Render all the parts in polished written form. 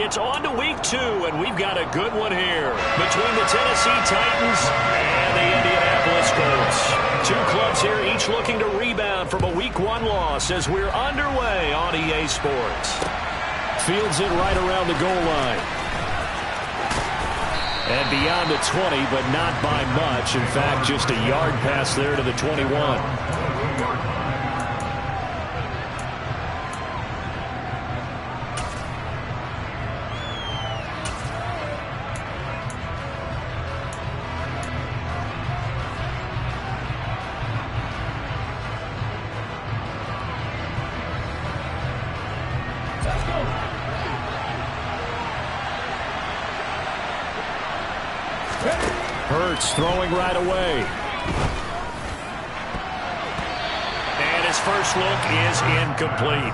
it's on to week 2, and we've got a good one here between the Tennessee Titans and the Indianapolis Colts. Two clubs here, each looking to rebound from a week 1 loss as we're underway on EA Sports. Fields it right around the goal line. And beyond the 20, but not by much. In fact, just a yard pass there to the 21. Hurts throwing right away. And his first look is incomplete.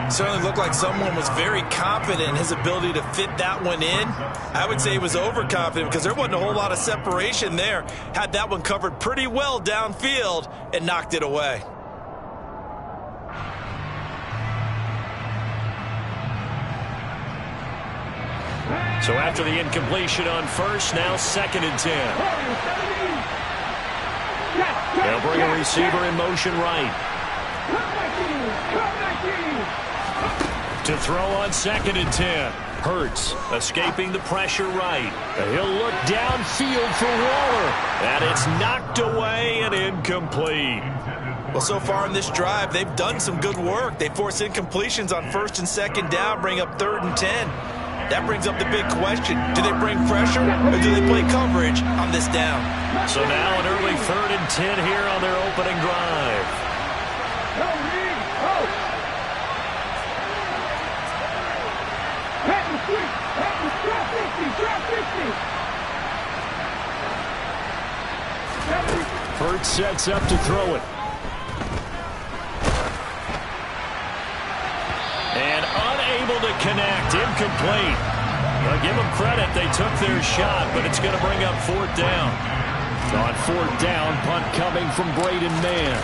It certainly looked like someone was very confident in his ability to fit that one in. I would say he was overconfident because there wasn't a whole lot of separation there. Had that one covered pretty well downfield and knocked it away. So after the incompletion on first, now 2nd and 10. They'll bring a receiver in motion right. To throw on 2nd and 10. Hurts escaping the pressure right. He'll look downfield for Waller. And it's knocked away and incomplete. Well, so far in this drive, they've done some good work. They force incompletions on 1st and 2nd down, bring up 3rd and 10. That brings up the big question. Do they bring pressure or do they play coverage on this down? So now an early 3rd and 10 here on their opening drive. Hurts sets up to throw it. And unable to connect. Incomplete. Well, give them credit. They took their shot, but it's going to bring up 4th down. On 4th down, punt coming from Braden Mann.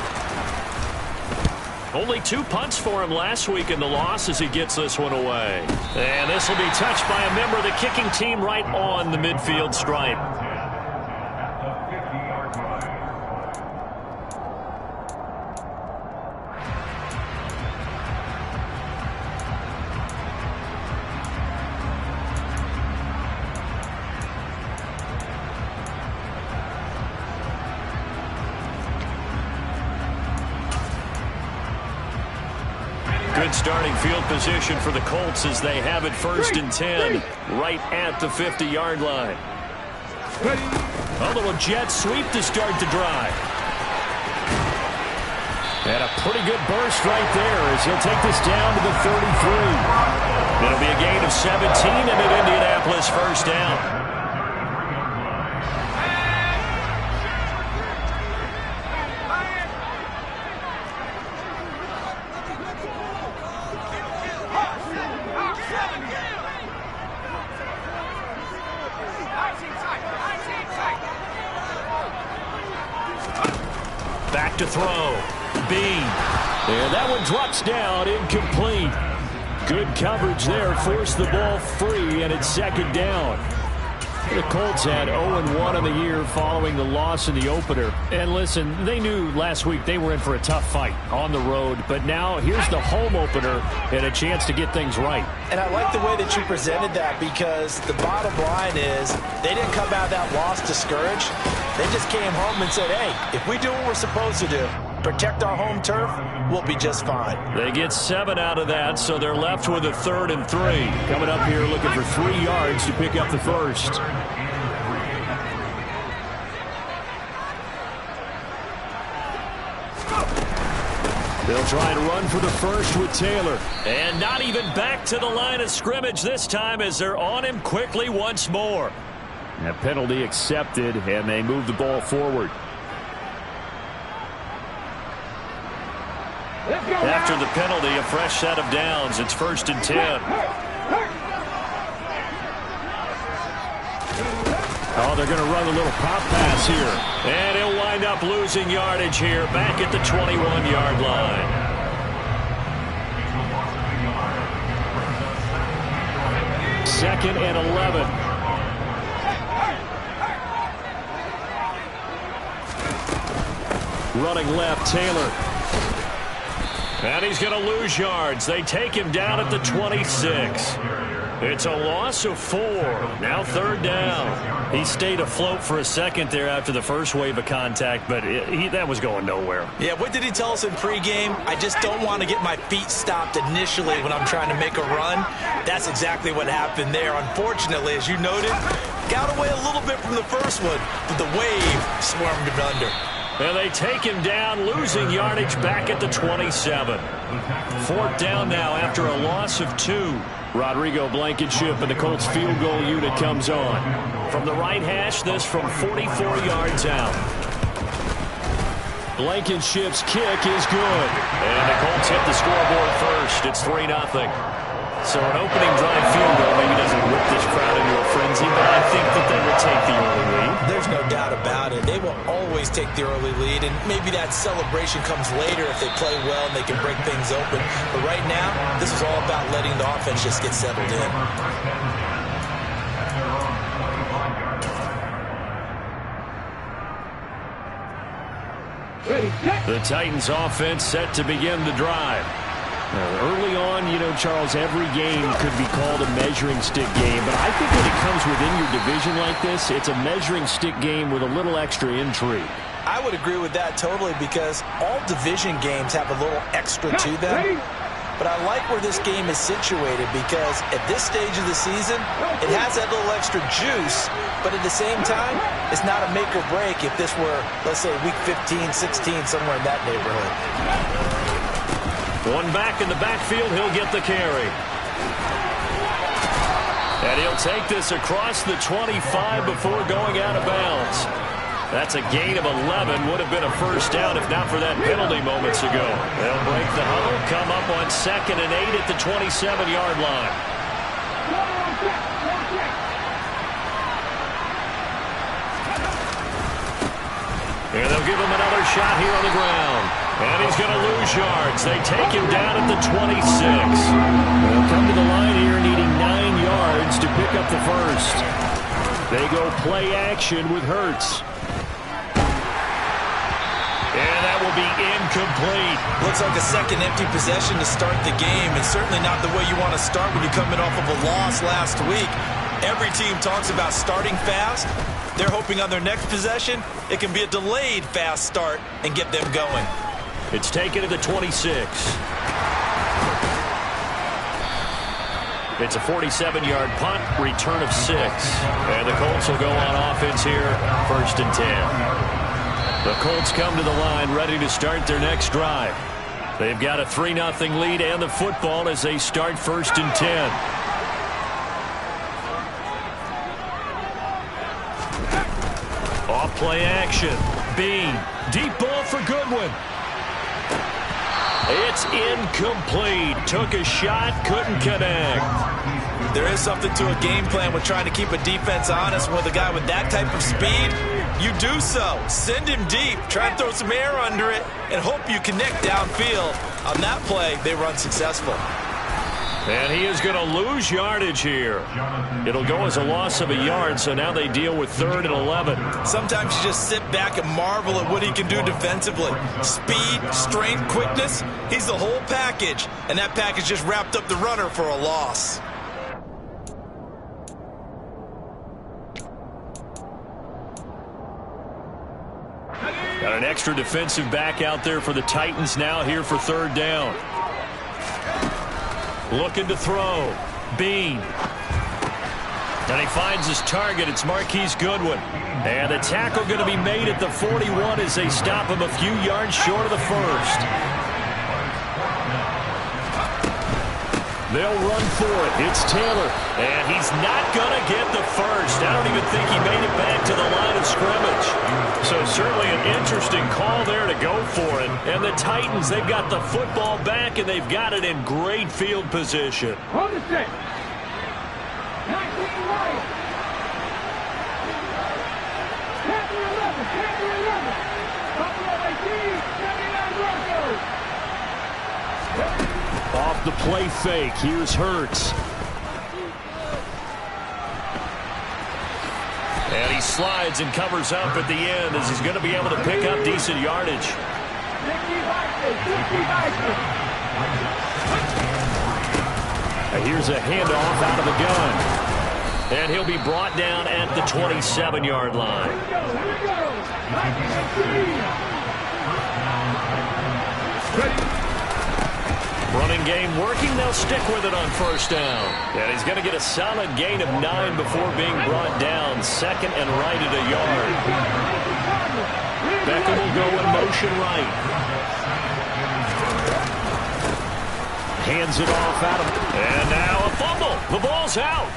Only 2 punts for him last week in the loss as he gets this one away. And this will be touched by a member of the kicking team right on the midfield stripe. Good starting field position for the Colts as they have it 1st and 10 right at the 50-yard line. A little jet sweep to start the drive. And a pretty good burst right there as he'll take this down to the 33. It'll be a gain of 17 and an Indianapolis 1st down. Back to throw. Bean. And that one drops down, incomplete. Good coverage there, forced the ball free, and it's 2nd down. The Colts had 0-1 in the year following the loss in the opener. And listen, they knew last week they were in for a tough fight on the road. But now here's the home opener and a chance to get things right. And I like the way that you presented that because the bottom line is they didn't come out of that loss discouraged. They just came home and said, hey, if we do what we're supposed to do, protect our home turf, we'll be just fine. They get 7 out of that, so they're left with a 3rd and 3. Coming up here looking for 3 yards to pick up the first. They'll try to run for the first with Taylor. And not even back to the line of scrimmage this time as they're on him quickly once more. A penalty accepted, and they move the ball forward. After the penalty, a fresh set of downs. It's 1st and 10. Oh, they're going to run a little pop pass here. And he'll wind up losing yardage here back at the 21-yard line. 2nd and 11. Running left, Taylor. And he's going to lose yards. They take him down at the 26. It's a loss of 4. Now 3rd down. He stayed afloat for a second there after the first wave of contact, but that was going nowhere. Yeah, what did he tell us in pregame? I just don't want to get my feet stopped initially when I'm trying to make a run. That's exactly what happened there. Unfortunately, as you noted, got away a little bit from the first one, but the wave swarmed him under. And they take him down, losing yardage back at the 27. 4th down now after a loss of 2. Rodrigo Blankenship and the Colts field goal unit comes on. From the right hash, this from 44 yards out. Blankenship's kick is good. And the Colts hit the scoreboard first. It's 3-0. So an opening drive field goal maybe doesn't whip this crowd into a frenzy, but I think that they will take the early lead. There's no doubt about it. They will always take the early lead, and maybe that celebration comes later if they play well and they can break things open. But right now, this is all about letting the offense just get settled in. The Titans offense set to begin the drive. Early on, Charles, every game could be called a measuring stick game, but I think when it comes within your division like this, it's a measuring stick game with a little extra intrigue. I would agree with that totally because all division games have a little extra to them. But I like where this game is situated because at this stage of the season, it has that little extra juice, but at the same time, it's not a make or break if this were, let's say, week 15, 16, somewhere in that neighborhood. One back in the backfield, he'll get the carry. And he'll take this across the 25 before going out of bounds. That's a gain of 11. Would have been a first down if not for that penalty moments ago. They'll break the huddle, come up on 2nd and 8 at the 27-yard line. And they'll give him another shot here on the ground. And he's going to lose yards. They take him down at the 26. They'll come to the line here needing 9 yards to pick up the first. They go play action with Hurts. And that will be incomplete. Looks like a second empty possession to start the game, and certainly not the way you want to start when you're coming off of a loss last week. Every team talks about starting fast. They're hoping on their next possession, it can be a delayed fast start and get them going. It's taken to the 26. It's a 47-yard punt, return of 6. And the Colts will go on offense here, 1st and 10. The Colts come to the line ready to start their next drive. They've got a 3-0 lead and the football as they start 1st and 10. Off play action. Bean. Deep ball for Goodwin. It's incomplete. Took a shot, couldn't connect. There is something to a game plan with trying to keep a defense honest with a guy with that type of speed. You do so. Send him deep. Try and throw some air under it and hope you connect downfield. On that play, they run successful. And he is going to lose yardage here. It'll go as a loss of a yard, so now they deal with 3rd and 11. Sometimes you just sit back and marvel at what he can do defensively. Speed, strength, quickness, he's the whole package. And that package just wrapped up the runner for a loss. Got an extra defensive back out there for the Titans now here for 3rd down. Looking to throw. Bean. And he finds his target. It's Marquise Goodwin. And the tackle going to be made at the 41 as they stop him a few yards short of the first. They'll run for it. It's Taylor. And he's not going to get the first. I don't even think he made it back to the line of scrimmage. So certainly an interesting call there to go for it. And the Titans, they've got the football back, and they've got it in great field position. Hold it straight. 19 right. Captain 11. Captain 11. Buffalo 18. 79 Broncos. Off the play fake. Here's Hurts. he slides and covers up at the end as he's going to be able to pick up decent yardage. Here's a handoff out of the gun. And he'll be brought down at the 27-yard line. Running game working. They'll stick with it on first down. And he's going to get a solid gain of 9 before being brought down. Second and right at a yard. Beckham will go in motion right. Hands it off out of. And now a fumble. The ball's out.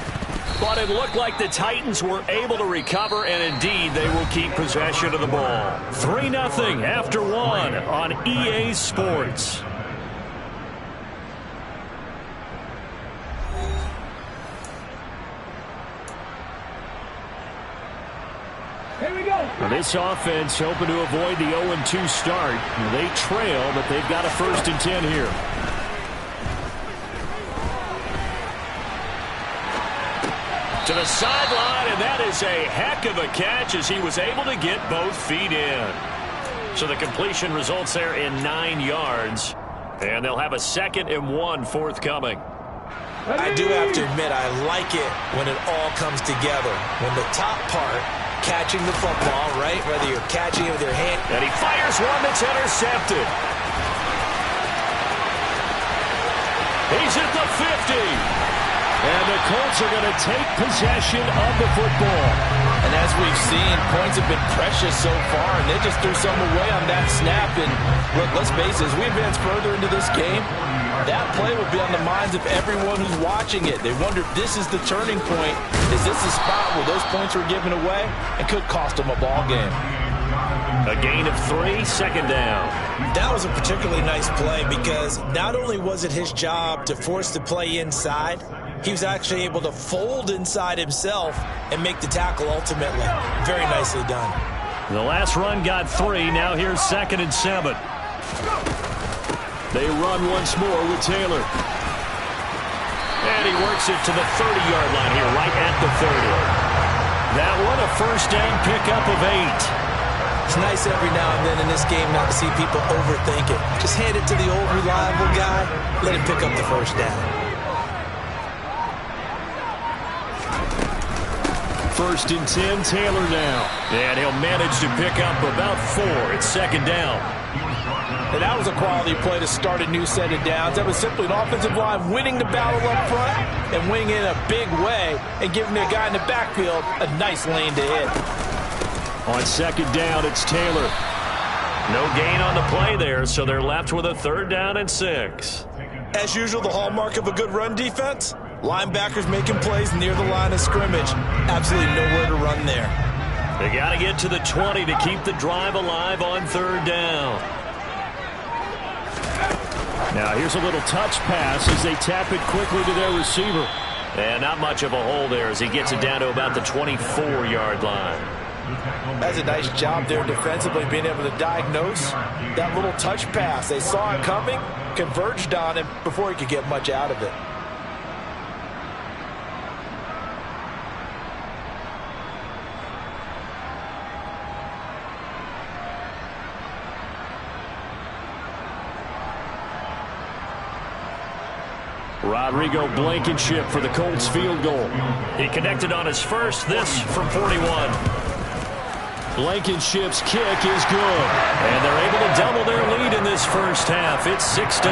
But it looked like the Titans were able to recover, and indeed they will keep possession of the ball. 3-0 after 1 on EA Sports. Here we go. This offense hoping to avoid the 0-2 start. They trail, but they've got a 1st and 10 here. To the sideline, and that is a heck of a catch as he was able to get both feet in. So the completion results there in 9 yards, and they'll have a 2nd and 1 forthcoming. I do have to admit, I like it when it all comes together. When the top part, catching the football, right? Whether you're catching it with your hand. And he fires one that's intercepted. He's at the 50. And the Colts are going to take possession of the football. And as we've seen, points have been precious so far, and they just threw some away on that snap. And look, let's face it, as we advance further into this game, that play will be on the minds of everyone who's watching it. They wonder if this is the turning point. Is this the spot where those points were given away and could cost them a ball game? A gain of 3, 2nd down. That was a particularly nice play because not only was it his job to force the play inside, he was actually able to fold inside himself and make the tackle ultimately. Very nicely done. The last run got 3. Now here's 2nd and 7. They run once more with Taylor. And he works it to the 30-yard line here, right at the 30. That one a 1st down pickup of 8. It's nice every now and then in this game not to see people overthink it. Just hand it to the old reliable guy, let him pick up the 1st down. 1st and 10, Taylor now. And he'll manage to pick up about 4. It's 2nd down. And that was a quality play to start a new set of downs. That was simply an offensive line winning the battle up front and winning in a big way and giving the guy in the backfield a nice lane to hit. On 2nd down, it's Taylor. No gain on the play there, so they're left with a 3rd down and 6. As usual, the hallmark of a good run defense, linebackers making plays near the line of scrimmage. Absolutely nowhere to run there. They got to get to the 20 to keep the drive alive on 3rd down. Now here's a little touch pass as they tap it quickly to their receiver. And not much of a hole there as he gets it down to about the 24-yard line. That's a nice job there defensively, being able to diagnose that little touch pass. They saw it coming, converged on him before he could get much out of it. Rodrigo Blankenship for the Colts field goal. He connected on his first, this from 41. Blankenship's kick is good. And they're able to double their lead in this first half. It's 6-0.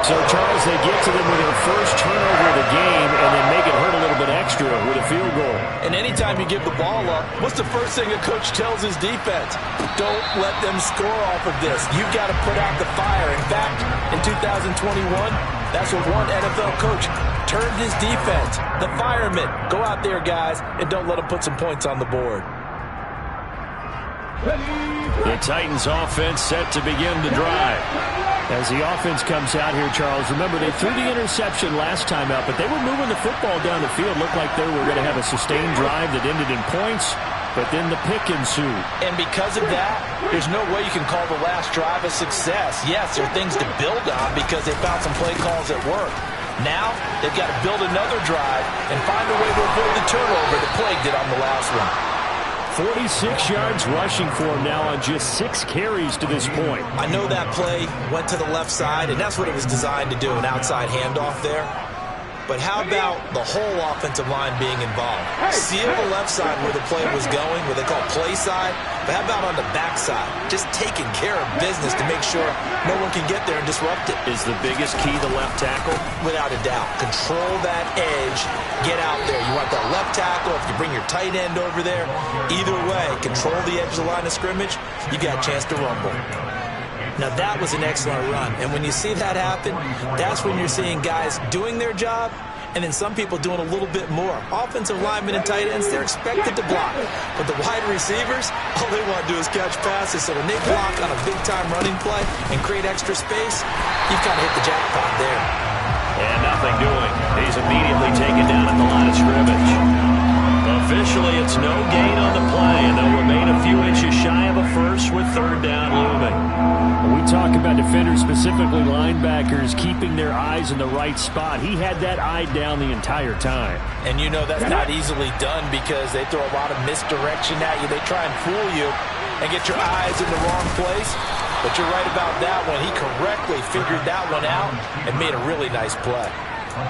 So, Charles, they get to them with their first turnover of the game and then make it hurt a little bit extra with a field goal. And anytime you give the ball up, what's the first thing a coach tells his defense? Don't let them score off of this. You've got to put out the fire. In fact, in 2021, that's what one NFL coach turned his defense. The firemen. Go out there, guys, and don't let them put some points on the board. The Titans offense set to begin the drive. As the offense comes out here, Charles, remember they threw the interception last time out, but they were moving the football down the field. Looked like they were going to have a sustained drive that ended in points, but then the pick ensued. And because of that, there's no way you can call the last drive a success. Yes, there are things to build on because they found some play calls that work. Now, they've got to build another drive and find a way to avoid the turnover that plagued it on the last one. 46 yards rushing for him now on just 6 carries to this point. I know that play went to the left side, and that's what it was designed to do, an outside handoff there. But how about the whole offensive line being involved? Seal the left side where the play was going, what they call play side. But how about on the back side? Just taking care of business to make sure no one can get there and disrupt it. Is the biggest key the left tackle? Without a doubt. Control that edge. Get out there. You want that left tackle. If you bring your tight end over there, either way, control the edge of the line of scrimmage, you got a chance to rumble. Now, that was an excellent run. And when you see that happen, that's when you're seeing guys doing their job and then some people doing a little bit more. Offensive linemen and tight ends, they're expected to block. But the wide receivers, all they want to do is catch passes. So when they block on a big-time running play and create extra space, you've kind of hit the jackpot there. And nothing doing. He's immediately taken down at the line of scrimmage. Officially, it's no gain on the play, and they'll remain a few inches shy of a first with third down looming. When we talk about defenders, specifically linebackers, keeping their eyes in the right spot, he had that eye down the entire time. And you know that's not easily done because they throw a lot of misdirection at you. They try and fool you and get your eyes in the wrong place. But you're right about that one. He correctly figured that one out and made a really nice play.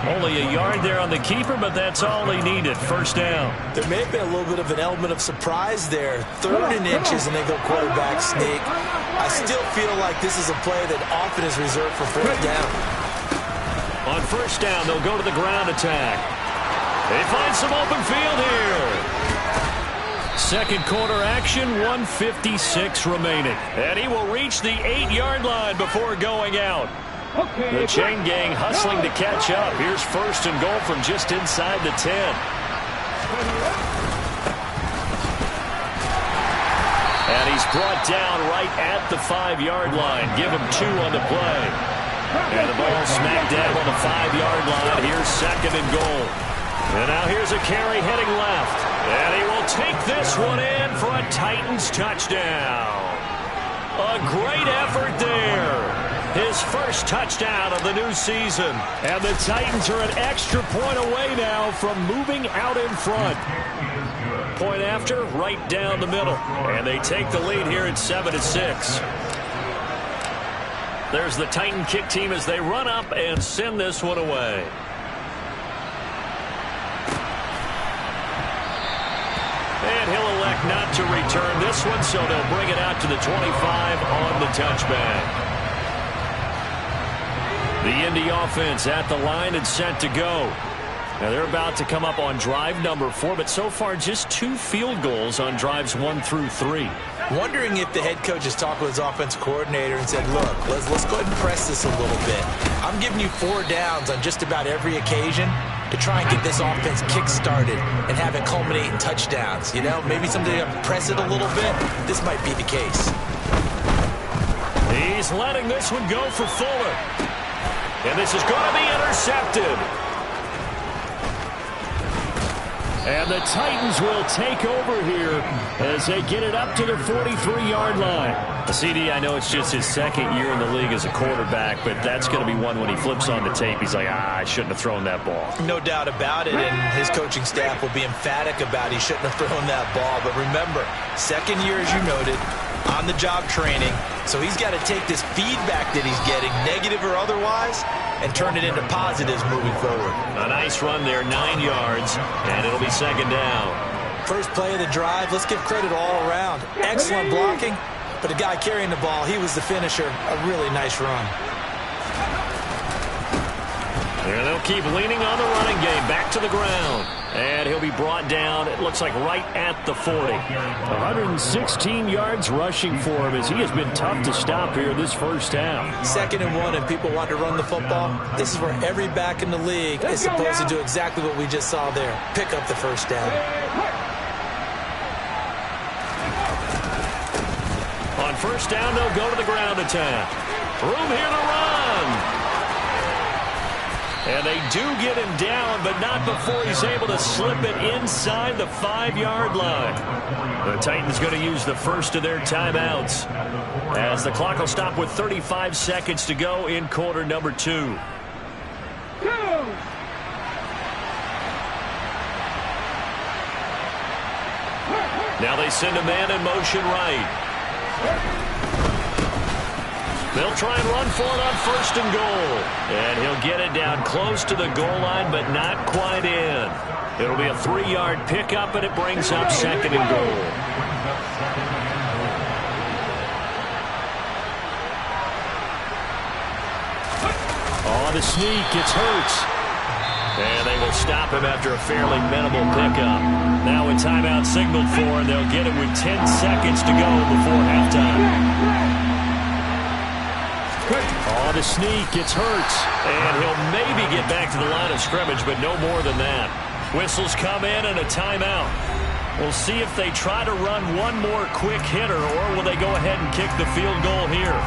Only a yard there on the keeper, but that's all he needed. First down. There may have been a little bit of an element of surprise there. 3rd and inches, and they go quarterback sneak. I still feel like this is a play that often is reserved for 4th down. On first down, they'll go to the ground attack. They find some open field here. Second quarter action, 1:56 remaining. And he will reach the 8-yard line before going out. The chain gang hustling to catch up. Here's first and goal from just inside the 10. And he's brought down right at the 5-yard line. Give him 2 on the play. And the ball smacked down on the 5-yard line. Here's second and goal. And now here's a carry heading left. And he will take this one in for a Titans touchdown. A great effort there. His first touchdown of the new season. And the Titans are an extra point away now from moving out in front. Point after, right down the middle. And they take the lead here at 7-6. There's the Titan kick team as they run up and send this one away. And he'll elect not to return this one, so they'll bring it out to the 25 on the touchback. The Indy offense at the line and set to go. Now they're about to come up on drive number 4, but so far just 2 field goals on drives 1 through 3. Wondering if the head coach has talked with his offensive coordinator and said, look, let's go ahead and press this a little bit. I'm giving you 4 downs on just about every occasion to try and get this offense kick-started and have it culminate in touchdowns. You know, maybe someday you have to press it a little bit. This might be the case. He's letting this one go for Fuller. And this is going to be intercepted. And the Titans will take over here as they get it up to the 43-yard line. CD, I know it's just his 2nd year in the league as a quarterback, but that's going to be one when he flips on the tape. He's like, I shouldn't have thrown that ball. No doubt about it, and his coaching staff will be emphatic about he shouldn't have thrown that ball. But remember, 2nd year, as you noted, on-the-job training. So he's got to take this feedback that he's getting, negative or otherwise, and turn it into positives moving forward. A nice run there, 9 yards, and it'll be 2nd down. First play of the drive, let's give credit all around. Excellent blocking, but the guy carrying the ball, he was the finisher. A really nice run. And they'll keep leaning on the running game. Back to the ground. And he'll be brought down, it looks like, right at the 40. 116 yards rushing for him as he has been tough to stop here this first half. 2nd and 1, and people want to run the football. This is where every back in the league is supposed to do exactly what we just saw there. Pick up the first down. On first down, they'll go to the ground attack. Room here to run. And they do get him down, but not before he's able to slip it inside the 5-yard line. The Titans going to use the first of their timeouts as the clock will stop with 35 seconds to go in quarter number 2. Now they send a man in motion right. They'll try and run for it on 1st and goal. And he'll get it down close to the goal line, but not quite in. It'll be a 3-yard pickup, and it brings up 2nd and goal. On the sneak, it's Hurts. And they will stop him after a fairly minimal pickup. Now a timeout signaled for, and they'll get it with 10 seconds to go before halftime. On the sneak, it's Hurts. And he'll maybe get back to the line of scrimmage, but no more than that. Whistles come in and a timeout. We'll see if they try to run one more quick hitter, or will they go ahead and kick the field goal here.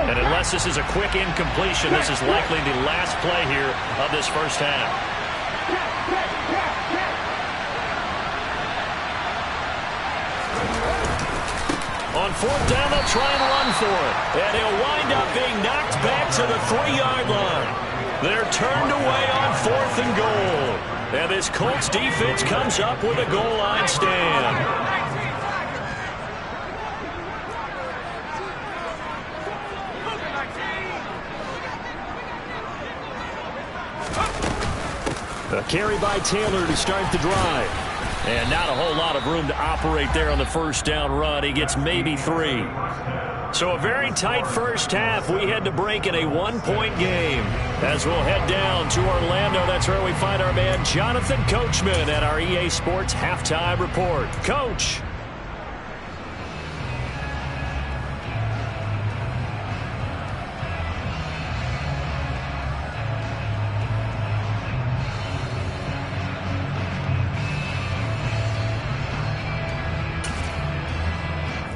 And unless this is a quick incompletion, this is likely the last play here of this first half. On 4th down, they'll try and run for it. And he'll wind up being knocked back to the 3-yard line. They're turned away on 4th and goal. And this Colts defense comes up with a goal line stand. A carry by Taylor to start the drive. And not a whole lot of room to operate there on the 1st down run. He gets maybe 3. So a very tight first half. We head to break in a 1-point game. As we'll head down to Orlando, that's where we find our man Jonathan Coachman at our EA Sports Halftime Report. Coach.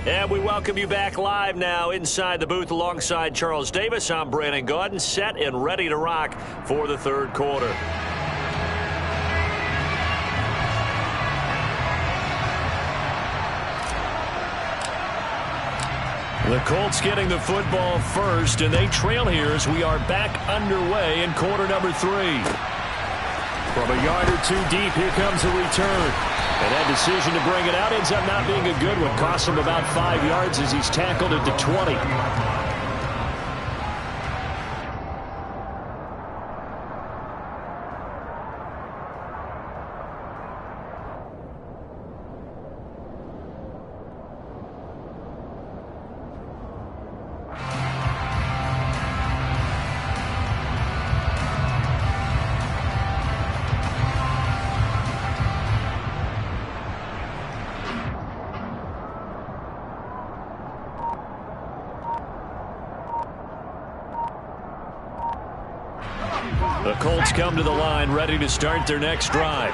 And we welcome you back live now inside the booth alongside Charles Davis. I'm Brandon Gaudin, set and ready to rock for the 3rd quarter. The Colts getting the football first, and they trail here as we are back underway in quarter number 3. From a yard or 2 deep, here comes a return. And that decision to bring it out ends up not being a good one. Costs him about 5 yards as he's tackled at the 20. The Colts come to the line ready to start their next drive.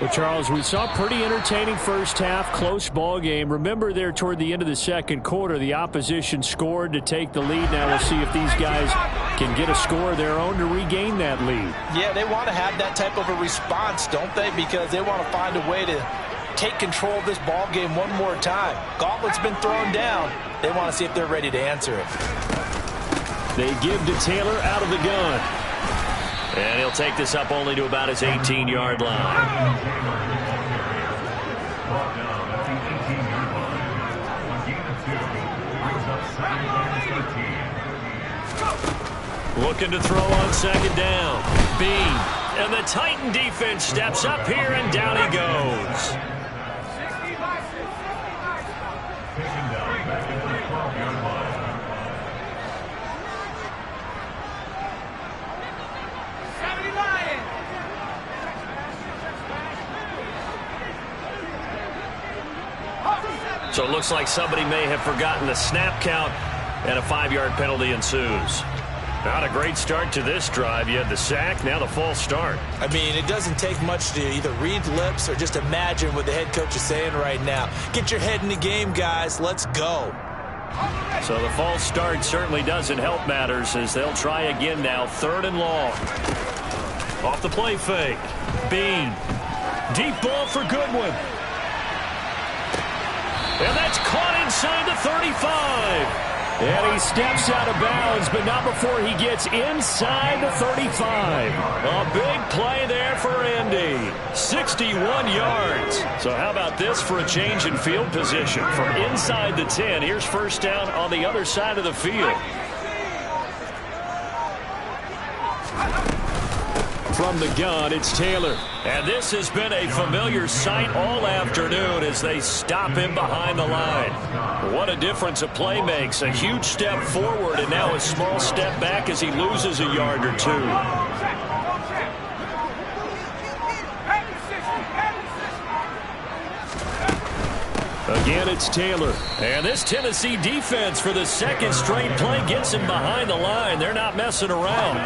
Well, Charles, we saw a pretty entertaining first half, close ball game. Remember there toward the end of the 2nd quarter, the opposition scored to take the lead. Now we'll see if these guys can get a score of their own to regain that lead. Yeah, they want to have that type of a response, don't they? Because they want to find a way to take control of this ball game one more time. Gauntlet's been thrown down. They want to see if they're ready to answer it. They give to Taylor out of the gun. And he'll take this up only to about his 18-yard line. Looking to throw on 2nd down. Bean. And the Titan defense steps up here, and down he goes. So it looks like somebody may have forgotten the snap count, and a 5-yard penalty ensues. Not a great start to this drive. You had the sack, now the false start. I mean, it doesn't take much to either read lips or just imagine what the head coach is saying right now. Get your head in the game, guys. Let's go. So the false start certainly doesn't help matters as they'll try again now, 3rd and long. Off the play fake. Bean. Deep ball for Goodwin. And that's caught inside the 35. And he steps out of bounds, but not before he gets inside the 35. A big play there for Indy. 61 yards. So how about this for a change in field position? From inside the 10, here's first down on the other side of the field. From the gun, it's Taylor. And this has been a familiar sight all afternoon as they stop him behind the line. What a difference a play makes. A huge step forward and now a small step back as he loses a yard or two. Again, it's Taylor. And this Tennessee defense for the second straight play gets him behind the line. They're not messing around.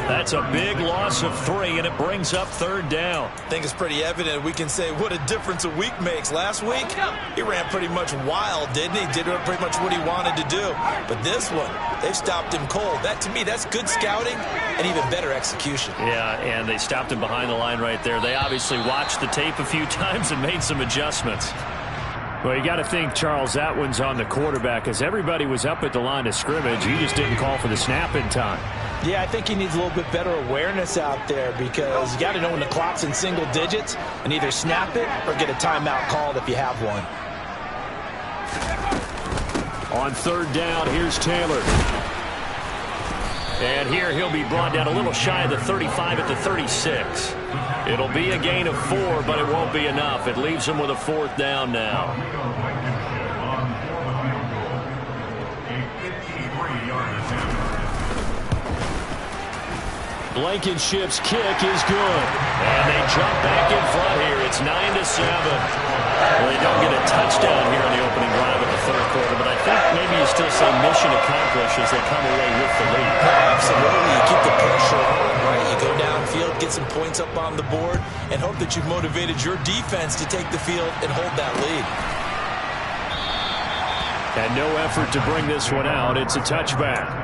That's a big loss of 3, and it brings up third down. I think it's pretty evident we can say what a difference a week makes. Last week, he ran pretty much wild, didn't he? Did pretty much what he wanted to do. But this one, they've stopped him cold. That, to me, that's good scouting and even better execution. Yeah, and they stopped him behind the line right there. They obviously watched the tape a few times and made some adjustments. Well, you got to think, Charles, that one's on the quarterback as everybody was up at the line of scrimmage. He just didn't call for the snap in time. Yeah, I think he needs a little bit better awareness out there because you got to know when the clock's in single digits and either snap it or get a timeout called if you have one. On third down, here's Taylor. And here he'll be brought down a little shy of the 35 at the 36. It'll be a gain of 4, but it won't be enough. It leaves him with a fourth down now. Blankenship's kick is good. And they jump back in front here. It's 9-7. Well, they don't get a touchdown here in the opening drive of the third quarter, but I think maybe you still say mission accomplished as they come away with the lead. Absolutely. You keep the pressure on, right? You go downfield, get some points up on the board, and hope that you've motivated your defense to take the field and hold that lead. And no effort to bring this one out. It's a touchback.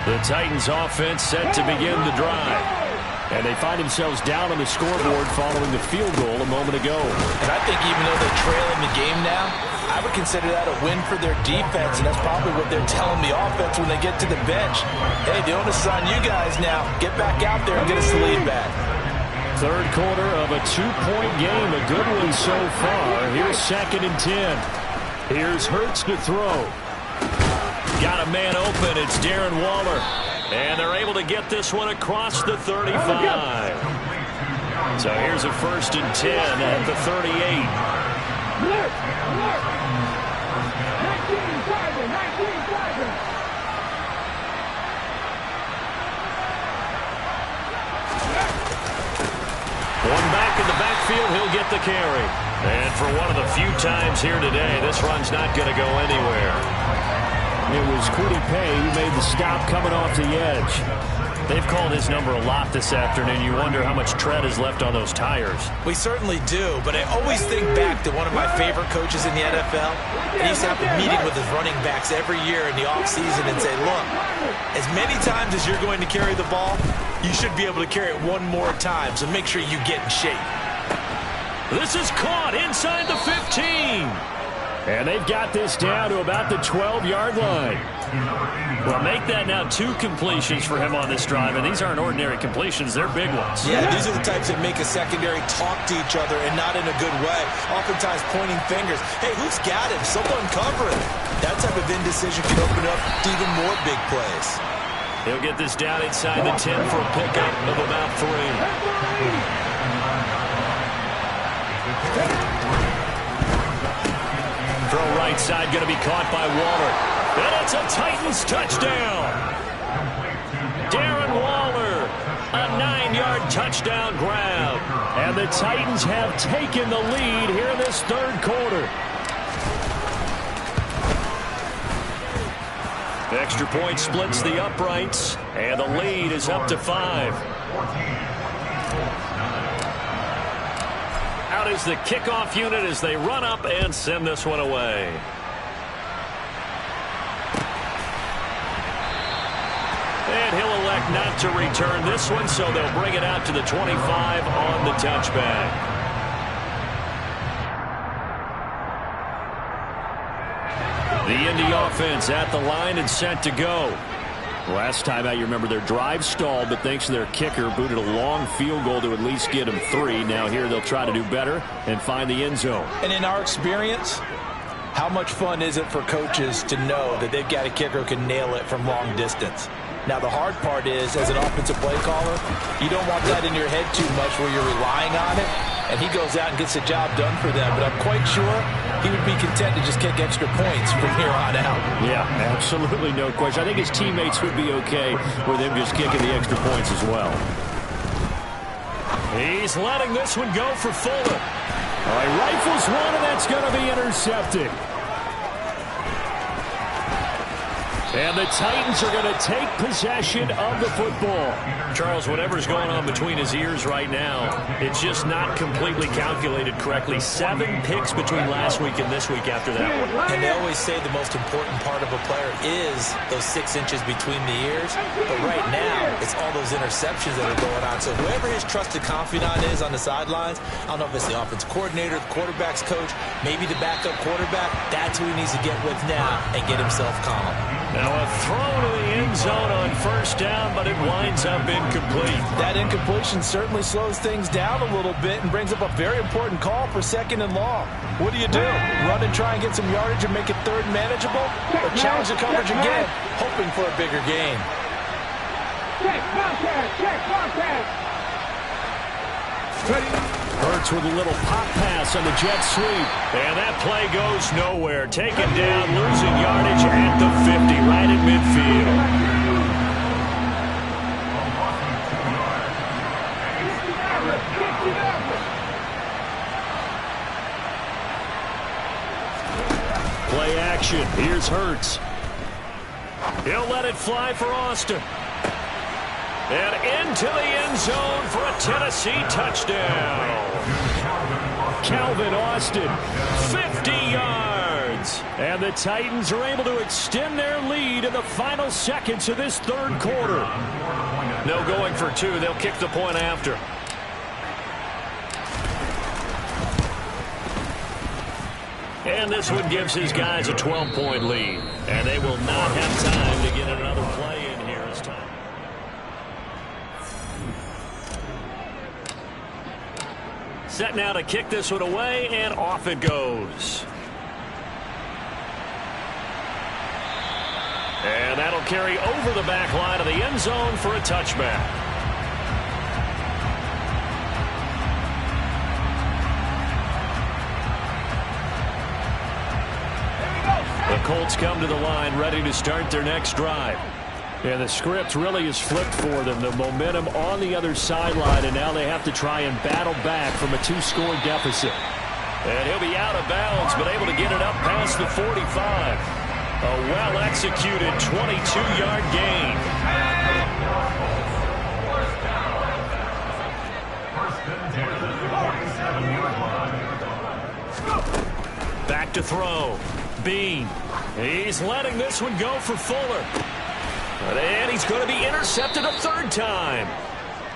The Titans offense set to begin the drive. And they find themselves down on the scoreboard following the field goal a moment ago. And I think even though they're trailing the game now, I would consider that a win for their defense, and that's probably what they're telling the offense when they get to the bench. Hey, the onus is on you guys now. Get back out there and get us the lead back. Third quarter of a 2-point game. A good one so far. Here's 2nd and 10. Here's Hurts to throw. Got a man open. It's Darren Waller. And they're able to get this one across the 35. So here's a 1st and 10 at the 38. One back in the backfield. He'll get the carry. And for one of the few times here today, this run's not going to go anywhere. It was Kwity Paye who made the stop coming off the edge. They've called his number a lot this afternoon. You wonder how much tread is left on those tires. We certainly do, but I always think back to one of my favorite coaches in the NFL. He used to have a meeting with his running backs every year in the offseason and say, look, as many times as you're going to carry the ball, you should be able to carry it one more time, so make sure you get in shape. This is caught inside the 15. And they've got this down to about the 12-yard line. Well, make that now 2 completions for him on this drive, and these aren't ordinary completions. They're big ones. Yeah, these are the types that make a secondary talk to each other and not in a good way. Oftentimes pointing fingers. Hey, who's got him? Someone cover him. That type of indecision can open up to even more big plays. He'll get this down inside the 10 for a pickup of about 3. Throw right side, going to be caught by Waller. And it's a Titans touchdown. Darren Waller, a 9-yard touchdown grab. And the Titans have taken the lead here in this third quarter. The extra point splits the uprights, and the lead is up to 5. Out out is the kickoff unit as they run up and send this one away. And he'll elect not to return this one, so they'll bring it out to the 25 on the touchback. The Indy offense at the line and set to go. Last time out, you remember their drive stalled, but thanks to their kicker, booted a long field goal to at least get them 3. Now here they'll try to do better and find the end zone. And in our experience, how much fun is it for coaches to know that they've got a kicker who can nail it from long distance? Now, the hard part is, as an offensive play caller, you don't want that in your head too much where you're relying on it, and he goes out and gets the job done for them. But I'm quite sure he would be content to just kick extra points from here on out. Yeah, absolutely no question. I think his teammates would be okay with him just kicking the extra points as well. He's letting this one go for Fuller. All right, rifles one, and that's going to be intercepted. And the Titans are going to take possession of the football. Charles, whatever's going on between his ears right now, it's just not completely calculated correctly. 7 picks between last week and this week after that one. And they always say the most important part of a player is those 6 inches between the ears. But right now, it's all those interceptions that are going on. So whoever his trusted confidant is on the sidelines, I don't know if it's the offensive coordinator, the quarterback's coach, maybe the backup quarterback, that's who he needs to get with now and get himself calm. Now a throw to the end zone on first down, but it winds up incomplete. That incompletion certainly slows things down a little bit and brings up a very important call for 2nd and long. What do? Run and try and get some yardage and make it 3rd manageable? Or challenge the coverage again, hoping for a bigger gain? Hurts with a little pop pass on the jet sweep. And that play goes nowhere. Taken down, losing yardage at the 50, right at midfield. Play action. Here's Hurts. He'll let it fly for Austin. And into the end zone for a Tennessee touchdown. Calvin Austin, 50 yards. And the Titans are able to extend their lead in the final seconds of this 3rd quarter. No going for 2. They'll kick the point after. And this one gives his guys a 12-point lead. And they will not have time to get another play in here as time. Set now to kick this one away, and off it goes. And that'll carry over the back line of the end zone for a touchback. The Colts come to the line ready to start their next drive. Yeah, the script really is flipped for them. The momentum on the other sideline, and now they have to try and battle back from a 2-score deficit. And he'll be out of bounds, but able to get it up past the 45. A well-executed 22-yard gain. Back to throw. Bean. He's letting this one go for Fuller. And he's going to be intercepted a 3rd time.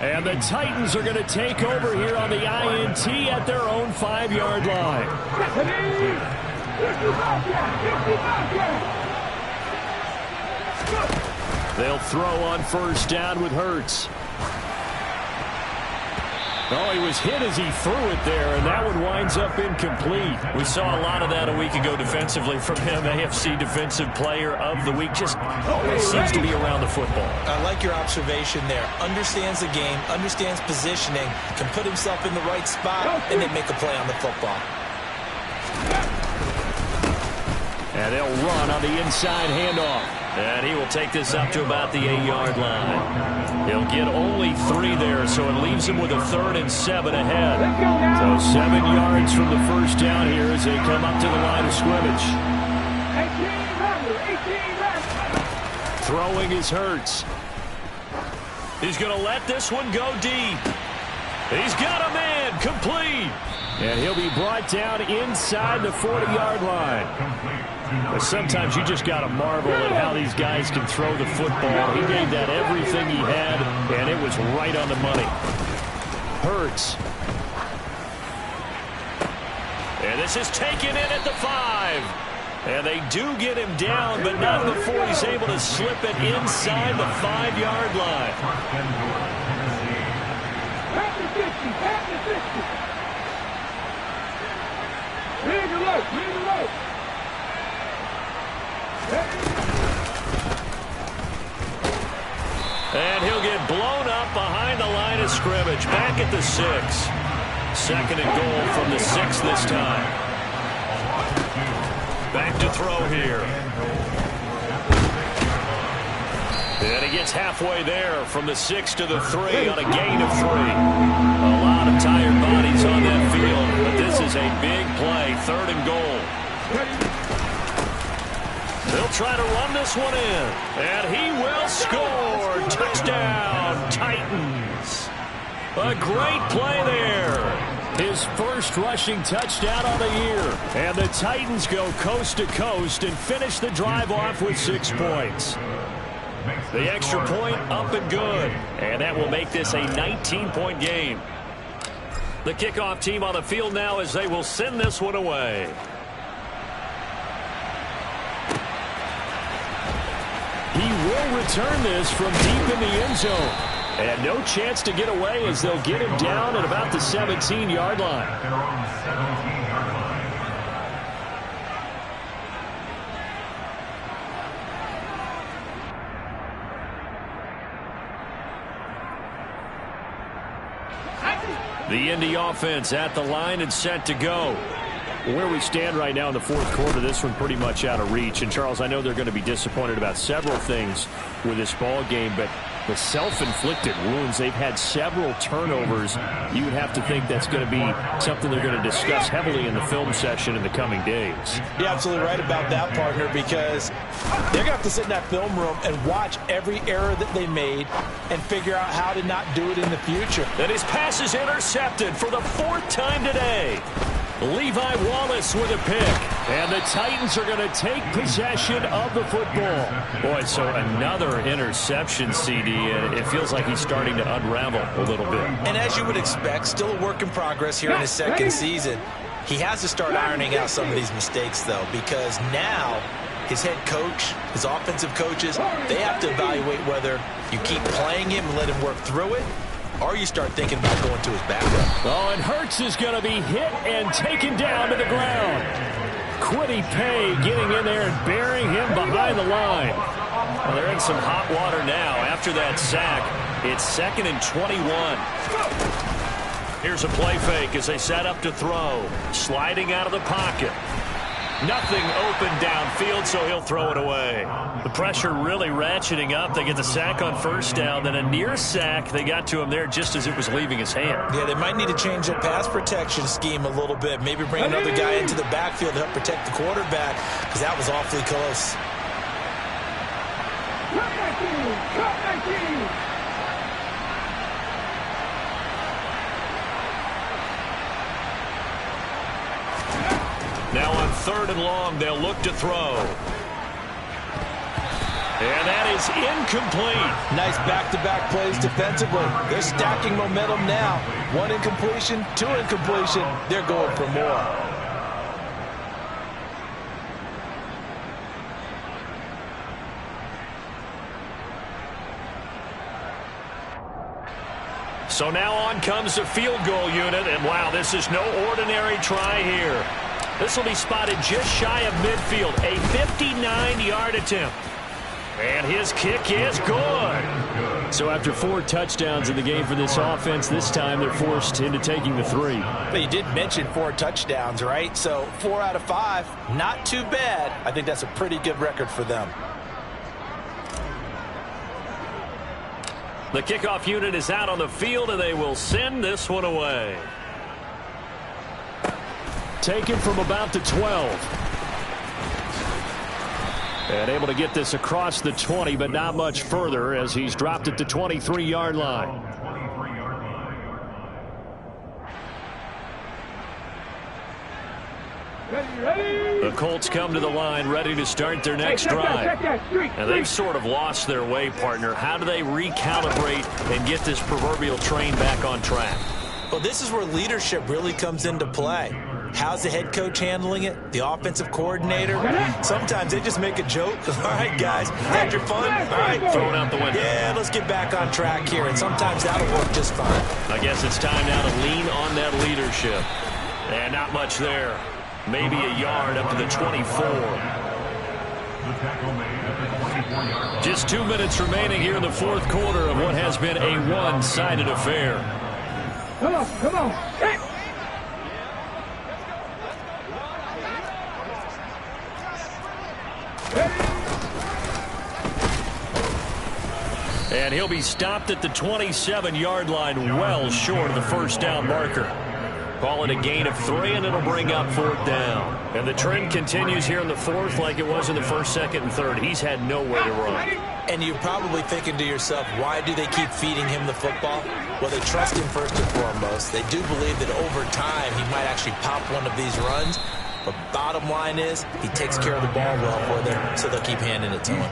And the Titans are going to take over here on the INT at their own 5-yard line. They'll throw on first down with Hurts. Oh, he was hit as he threw it there, and that one winds up incomplete. We saw a lot of that a week ago defensively from him. AFC Defensive Player of the Week. Just always seems to be around the football. I like your observation there. Understands the game, understands positioning, can put himself in the right spot, and then make a play on the football. And they'll run on the inside handoff. And he will take this up to about the 8-yard line. He'll get only 3 there, so it leaves him with a 3rd and 7 ahead. So 7 yards from the first down here as they come up to the line of scrimmage. 18 Throwing is Hurts. He's going to let this one go deep. He's got a man, complete. And he'll be brought down inside the 40-yard line. But sometimes you just got to marvel at how these guys can throw the football. He gave that everything he had, and it was right on the money. Hurts. And this is taken in at the 5. And they do get him down, but not before he's able to slip it inside the 5-yard line. And he'll get blown up behind the line of scrimmage. Back at the 6. 2nd and goal from the 6 this time. Back to throw here. And he gets halfway there from the 6 to the 3 on a gain of 3. A lot of tired bodies on that field, but this is a big play. 3rd and goal. They'll try to run this one in. And he will score. Touchdown, Titans. A great play there. His first rushing touchdown on the year. And the Titans go coast to coast and finish the drive off with 6 points. The extra point up and good. And that will make this a 19-point game. The kickoff team on the field now as they will send this one away. He will return this from deep in the end zone. And no chance to get away as they'll get him down at about the 17-yard line. The Indy offense at the line and set to go. Where we stand right now in the 4th quarter, this one pretty much out of reach. And, Charles, I know they're going to be disappointed about several things with this ball game, but the self-inflicted wounds, they've had several turnovers. You would have to think that's going to be something they're going to discuss heavily in the film session in the coming days. You're absolutely right about that, partner, because they're going to have to sit in that film room and watch every error that they made and figure out how to not do it in the future. And his pass is intercepted for the 4th time today. Levi Wallace with a pick. And the Titans are going to take possession of the football. Boy, so another interception, CD, and it feels like he's starting to unravel a little bit. And as you would expect, still a work in progress here in his 2nd season. He has to start ironing out some of these mistakes, though, because now his head coach, his offensive coaches, they have to evaluate whether you keep playing him and let him work through it, or you start thinking about going to his backup. Oh, and Hurts is going to be hit and taken down to the ground. Quiddy Pay getting in there and burying him behind the line. Well, they're in some hot water now. After that sack, it's 2nd and 21. Here's a play fake as they set up to throw. Sliding out of the pocket. Nothing open downfield, so he'll throw it away. The pressure really ratcheting up. They get the sack on 1st down, then a near sack. They got to him there just as it was leaving his hand. Yeah, they might need to change their pass protection scheme a little bit. Maybe bring another guy into the backfield to help protect the quarterback, because that was awfully close. Now on 3rd and long, they'll look to throw. And that is incomplete. Nice back-to-back plays defensively. They're stacking momentum now. 1 incompletion, 2 incompletion. They're going for more. So now on comes the field goal unit, and wow, this is no ordinary try here. This will be spotted just shy of midfield, a 59-yard attempt. And his kick is good. So after 4 touchdowns in the game for this offense, this time they're forced into taking the 3. But you did mention 4 touchdowns, right? So 4 out of 5, not too bad. I think that's a pretty good record for them. The kickoff unit is out on the field, and they will send this one away. Taken from about the 12. And able to get this across the 20, but not much further as he's dropped at the 23-yard line. The Colts come to the line ready to start their next drive. And they've sort of lost their way, partner. How do they recalibrate and get this proverbial train back on track? Well, this is where leadership really comes into play. How's the head coach handling it? The offensive coordinator? Sometimes they just make a joke. All right, guys, had your fun? All right, throw it out the window. Yeah, let's get back on track here, and sometimes that'll work just fine. I guess it's time now to lean on that leadership. And not much there. Maybe a yard up to the 24. Just 2 minutes remaining here in the fourth quarter of what has been a one-sided affair. Come on, come on. Hey. And he'll be stopped at the 27-yard line, well short of the first down marker. Call it a gain of 3, and it'll bring up 4th down. And the trend continues here in the fourth like it was in the first, second, and third. He's had nowhere to run. And you're probably thinking to yourself, why do they keep feeding him the football? Well, they trust him first and foremost. They do believe that over time he might actually pop one of these runs. But bottom line is, he takes care of the ball well for them, so they'll keep handing it to him.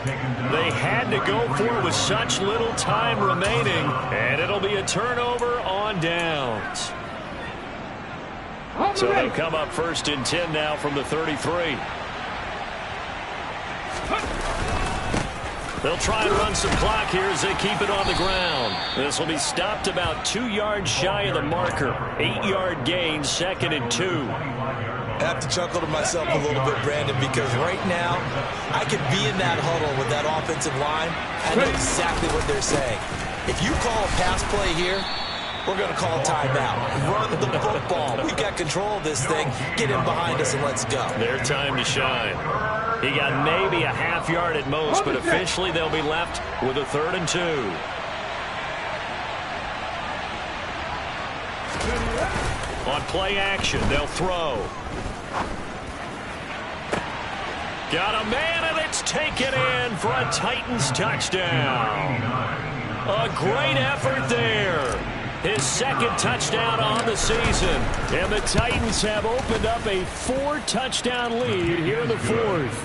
They had to go for it with such little time remaining, and it'll be a turnover on downs. So they'll come up 1st and 10 now from the 33. They'll try and run some clock here as they keep it on the ground. This will be stopped about 2 yards shy of the marker. 8-yard gain, 2nd and 2. I have to chuckle to myself a little bit, Brandon, because right now I could be in that huddle with that offensive line. I know exactly what they're saying. If you call a pass play here, we're going to call a timeout. Run the football. We've got control of this thing. Get in behind us and let's go. Their time to shine. He got maybe a half yard at most, but officially they'll be left with a 3rd and 2. On play action, they'll throw. Got a man, and it's taken in for a Titans touchdown. A great effort there. His 2nd touchdown on the season. And the Titans have opened up a 4-touchdown lead here in the fourth.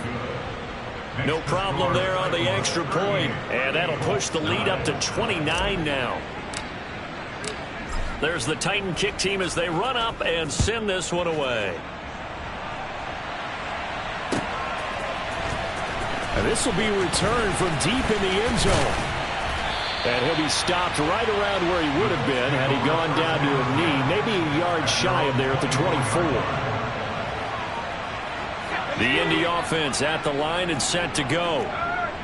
No problem there on the extra point. And that'll push the lead up to 29 now. There's the Titan kick team as they run up and send this one away. And this will be returned from deep in the end zone. And he'll be stopped right around where he would have been had he gone down to a knee, maybe a yard shy of there at the 24. The Indy offense at the line and set to go.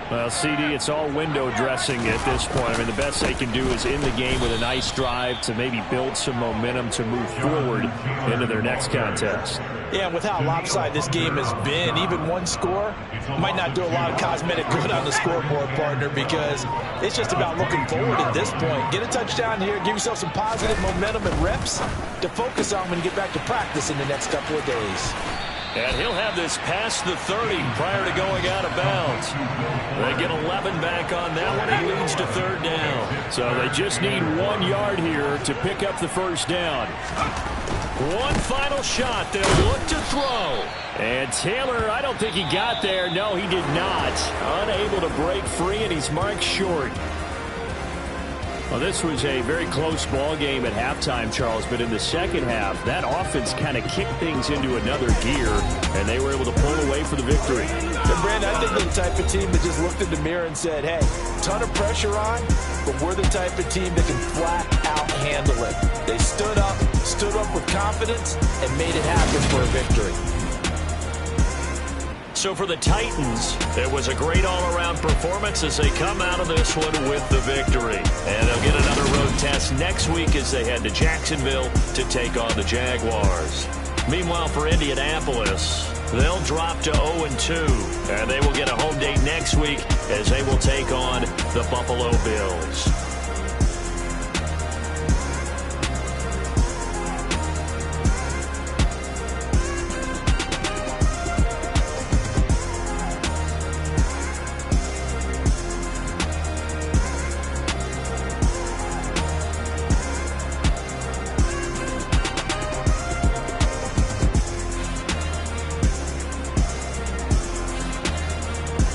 Well, CD, it's all window dressing at this point. I mean, the best they can do is in the game with a nice drive to maybe build some momentum to move forward into their next contest. Yeah, with how lopsided this game has been, even one score might not do a lot of cosmetic good on the scoreboard, partner, because it's just about looking forward at this point. Get a touchdown here, give yourself some positive momentum and reps to focus on when you get back to practice in the next couple of days. And he'll have this past the 30 prior to going out of bounds. They get 11 back on that one. He leads to 3rd down. So they just need 1 yard here to pick up the first down. One final shot. They'll look to throw. And Taylor, I don't think he got there. No, he did not. Unable to break free, and he's marked short. Well, this was a very close ball game at halftime, Charles, but in the second half, that offense kind of kicked things into another gear, and they were able to pull away for the victory. And Brandon, I think they're the type of team that just looked in the mirror and said, hey, ton of pressure on, but we're the type of team that can flat out handle it. They stood up with confidence, and made it happen for a victory. So for the Titans, it was a great all-around performance as they come out of this one with the victory. And they'll get another road test next week as they head to Jacksonville to take on the Jaguars. Meanwhile, for Indianapolis, they'll drop to 0-2, and they will get a home date next week as they will take on the Buffalo Bills.